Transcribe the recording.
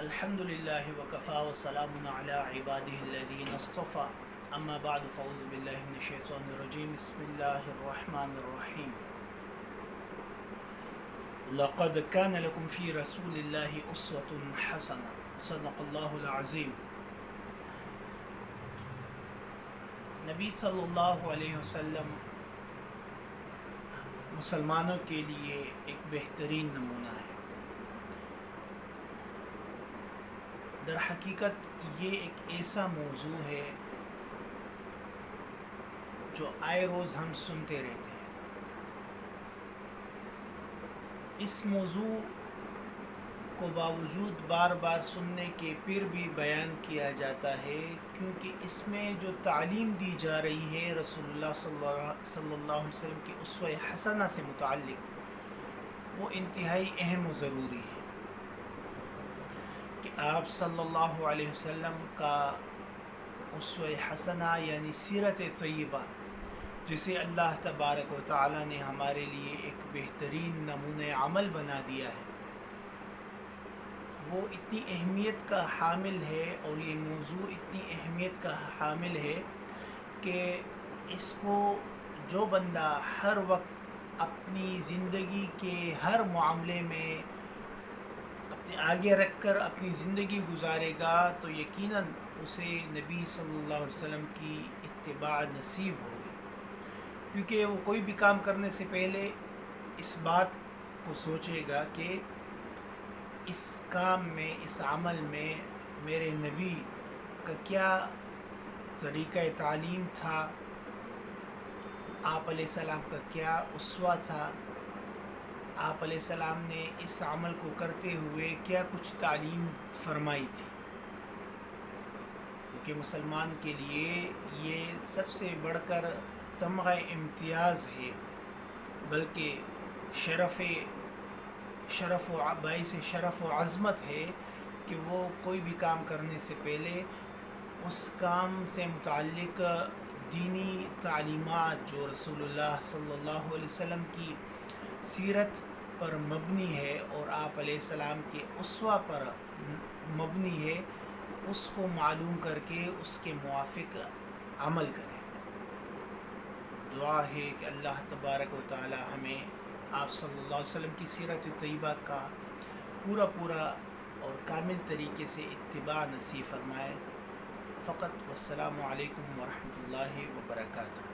الحمد للہ وکفا وسلام علی عبادہ الذین اصطفیٰ اما بعد فاعوذ باللہ من الشیطان الرجیم بسم اللہ الرحمن الرحیم لقد كان لكم في رسول اللہ اسوة حسنہ صدق اللہ العظیم۔ نبی صلی اللہ علیہ وسلم مسلمانوں کے لیے ایک بہترین نمونہ ہے۔ در حقیقت یہ ایک ایسا موضوع ہے جو آئے روز ہم سنتے رہتے ہیں۔ اس موضوع کو باوجود بار بار سننے کے پھر بھی بیان کیا جاتا ہے، کیونکہ اس میں جو تعلیم دی جا رہی ہے رسول اللہ صلی اللہ علیہ وسلم کی اسوہ حسنہ سے متعلق، وہ انتہائی اہم و ضروری ہے کہ آپ صلی اللہ علیہ وسلم کا اسوہ حسنہ یعنی سیرت طیبہ، جسے اللہ تبارک و تعالی نے ہمارے لیے ایک بہترین نمونہ عمل بنا دیا ہے، وہ اتنی اہمیت کا حامل ہے اور یہ موضوع اتنی اہمیت کا حامل ہے کہ اس کو جو بندہ ہر وقت اپنی زندگی کے ہر معاملے میں اپنے آگے رکھ کر اپنی زندگی گزارے گا تو یقیناً اسے نبی صلی اللہ علیہ وسلم کی اتباع نصیب ہوگی، کیونکہ وہ کوئی بھی کام کرنے سے پہلے اس بات کو سوچے گا کہ اس کام میں، اس عمل میں میرے نبی کا کیا طریقہ تعلیم تھا، آپ علیہ السلام کا کیا اسوہ تھا، آپ علیہ السلام نے اس عمل کو کرتے ہوئے کیا کچھ تعلیم فرمائی تھی، کیونکہ مسلمان کے لیے یہ سب سے بڑھ کر تمغہ امتیاز ہے، بلکہ شرف و باعث شرف و عظمت ہے کہ وہ کوئی بھی کام کرنے سے پہلے اس کام سے متعلق دینی تعلیمات جو رسول اللہ صلی اللہ علیہ وسلم کی سیرت پر مبنی ہے اور آپ علیہ السلام کے اسوہ پر مبنی ہے، اس کو معلوم کر کے اس کے موافق عمل کرے۔ دعا ہے کہ اللہ تبارک و تعالی ہمیں آپ صلی اللہ علیہ وسلم کی سیرت طیبہ کا پورا اور کامل طریقے سے اتباع نصیب فرمائے۔ فقط والسلام علیکم ورحمۃ اللہ وبرکاتہ۔